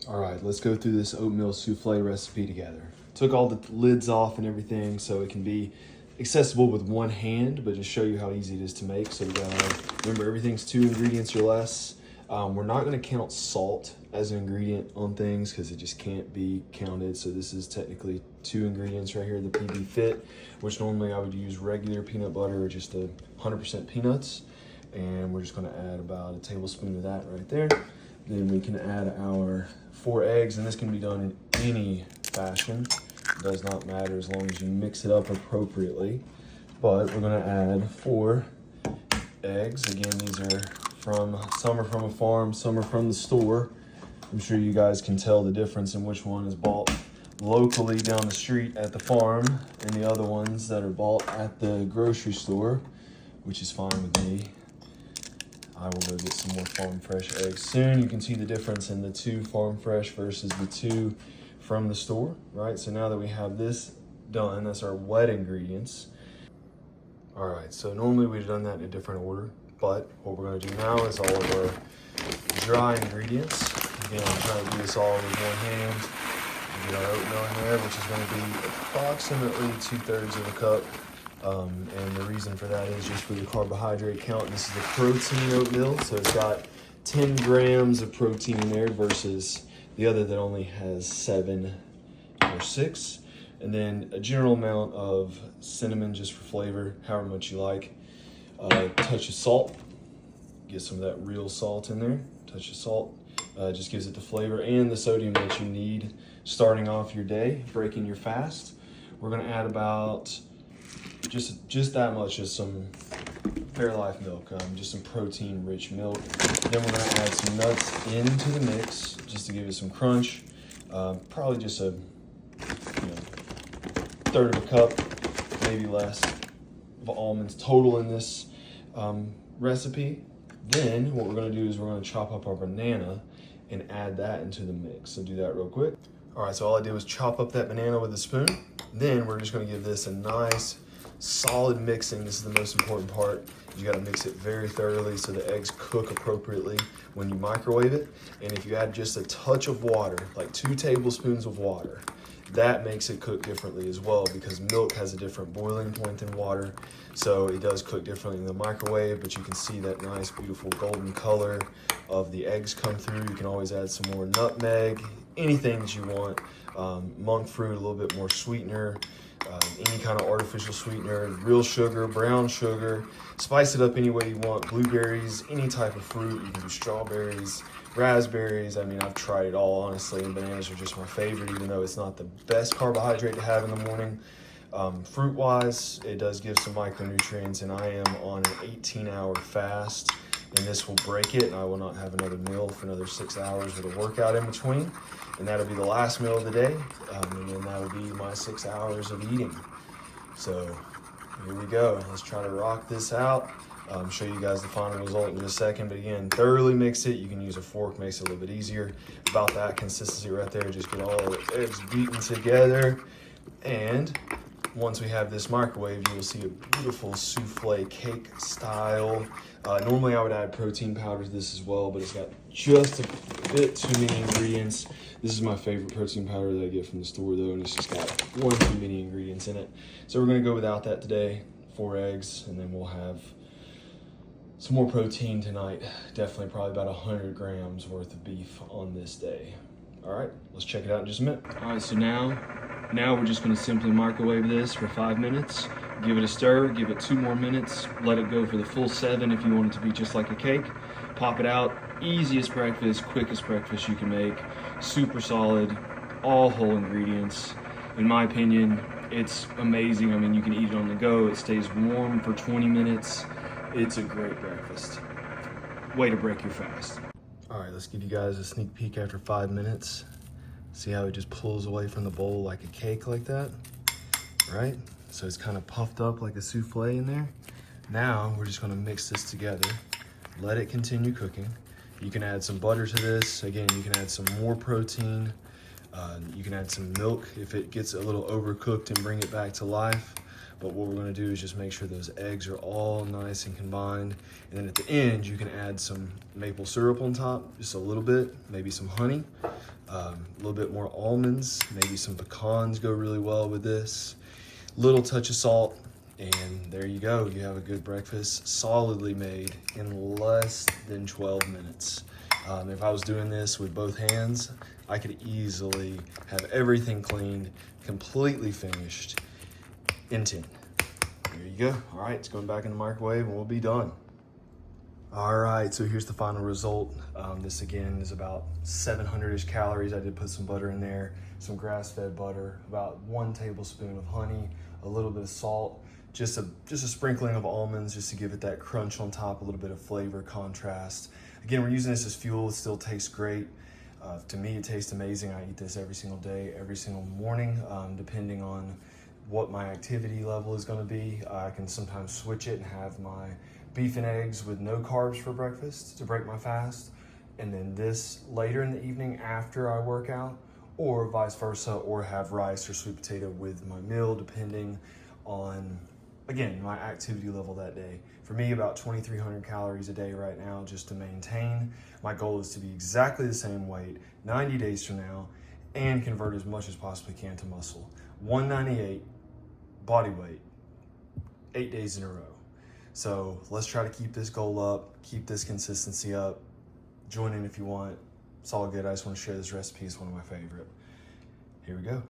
All right, let's go through this oatmeal souffle recipe together. Took all the lids off and everything so it can be accessible with one hand, but just show you how easy it is to make. So we gotta remember everything's 2 ingredients or less. We're not gonna count salt as an ingredient on things because it just can't be counted. So this is technically 2 ingredients right here, the PB Fit, which normally I would use regular peanut butter or just 100% peanuts. And we're just gonna add about a tablespoon of that right there. Then we can add our 4 eggs, and this can be done in any fashion. It does not matter as long as you mix it up appropriately. But we're gonna add 4 eggs. Again, these are some are from a farm, some are from the store. I'm sure you guys can tell the difference in which one is bought locally down the street at the farm and the other ones that are bought at the grocery store, which is fine with me. I will go get some more farm fresh eggs soon. You can see the difference in the 2 farm fresh versus the 2 from the store, right? So now that we have this done, that's our wet ingredients. All right, so normally we've done that in a different order, but what we're gonna do now is all of our dry ingredients. Again, I'm trying to do this all with one hand. We get our oatmeal in there, which is gonna be approximately 2/3 of a cup. And the reason for that is just for the carbohydrate count. This is the protein oatmeal, so it's got 10 grams of protein in there versus the other that only has 7 or 6. And then a general amount of cinnamon just for flavor, however much you like. A touch of salt, get some of that real salt in there. Touch of salt just gives it the flavor and the sodium that you need starting off your day, breaking your fast. We're gonna add about just that much, just some Fairlife milk, just some protein-rich milk. Then we're gonna add some nuts into the mix, just to give it some crunch. Probably just a 1/3 of a cup, maybe less, of almonds total in this recipe. Then what we're gonna do is we're gonna chop up our banana and add that into the mix. So do that real quick. All right, so all I did was chop up that banana with a spoon. Then we're just gonna give this a nice, solid mixing. This is the most important part. You gotta mix it very thoroughly so the eggs cook appropriately when you microwave it. And if you add just a touch of water, like 2 tablespoons of water, that makes it cook differently as well because milk has a different boiling point than water. So it does cook differently in the microwave, but you can see that nice, beautiful golden color of the eggs come through. You can always add some more nutmeg, anything that you want. Monk fruit, a little bit more sweetener. Any kind of artificial sweetener, real sugar, brown sugar, spice it up any way you want. Blueberries, any type of fruit. You can do strawberries, raspberries. I mean, I've tried it all, honestly, and bananas are just my favorite, even though it's not the best carbohydrate to have in the morning. Fruit-wise, it does give some micronutrients, and I am on an 18-hour fast, and this will break it, and I will not have another meal for another 6 hours with a workout in between. And that'll be the last meal of the day, and then that'll be my 6 hours of eating. So here we go. Let's try to rock this out. Show you guys the final result in just a second. But again, thoroughly mix it. You can use a fork, makes it a little bit easier. About that consistency right there. Just get all the eggs beaten together. And once we have this microwave, you will see a beautiful souffle cake style. Normally I would add protein powder to this as well, but it's got just a bit too many ingredients. This is my favorite protein powder that I get from the store though, and it's just got one too many ingredients in it. So we're gonna go without that today, 4 eggs, and then we'll have some more protein tonight. Definitely probably about 100 grams worth of beef on this day. All right, let's check it out in just a minute. All right, so now we're just gonna simply microwave this for 5 minutes. Give it a stir, give it 2 more minutes, let it go for the full 7 if you want it to be just like a cake. Pop it out, easiest breakfast, quickest breakfast you can make. Super solid, all whole ingredients. In my opinion, it's amazing. I mean, you can eat it on the go. It stays warm for 20 minutes. It's a great breakfast. Way to break your fast. All right, let's give you guys a sneak peek after 5 minutes. See how it just pulls away from the bowl like a cake like that, right? So it's kind of puffed up like a souffle in there. Now we're just gonna mix this together, let it continue cooking. You can add some butter to this. Again, you can add some more protein. You can add some milk if it gets a little overcooked and bring it back to life. But what we're gonna do is just make sure those eggs are all nice and combined. And then at the end, you can add some maple syrup on top, just a little bit, maybe some honey. A little bit more almonds, maybe some pecans go really well with this. Little touch of salt, and there you go. You have a good breakfast, solidly made in less than 12 minutes. If I was doing this with both hands, I could easily have everything cleaned, completely finished in 10. There you go. All right, it's going back in the microwave and we'll be done. All right, so here's the final result. This again is about 700-ish calories. I did put some butter in there, some grass-fed butter, about 1 tablespoon of honey, a little bit of salt, just a sprinkling of almonds just to give it that crunch on top, a little bit of flavor, contrast. Again, we're using this as fuel. It still tastes great. To me, it tastes amazing. I eat this every single day, every single morning, depending on what my activity level is going to be. I can sometimes switch it and have my beef and eggs with no carbs for breakfast to break my fast, and then this later in the evening after I work out, or vice versa, or have rice or sweet potato with my meal, depending on, again, my activity level that day. For me, about 2,300 calories a day right now just to maintain. My goal is to be exactly the same weight 90 days from now and convert as much as possibly can to muscle. 198 body weight, 8 days in a row. So let's try to keep this goal up, keep this consistency up. Join in if you want. It's all good. I just want to share this recipe. It's one of my favorite. Here we go.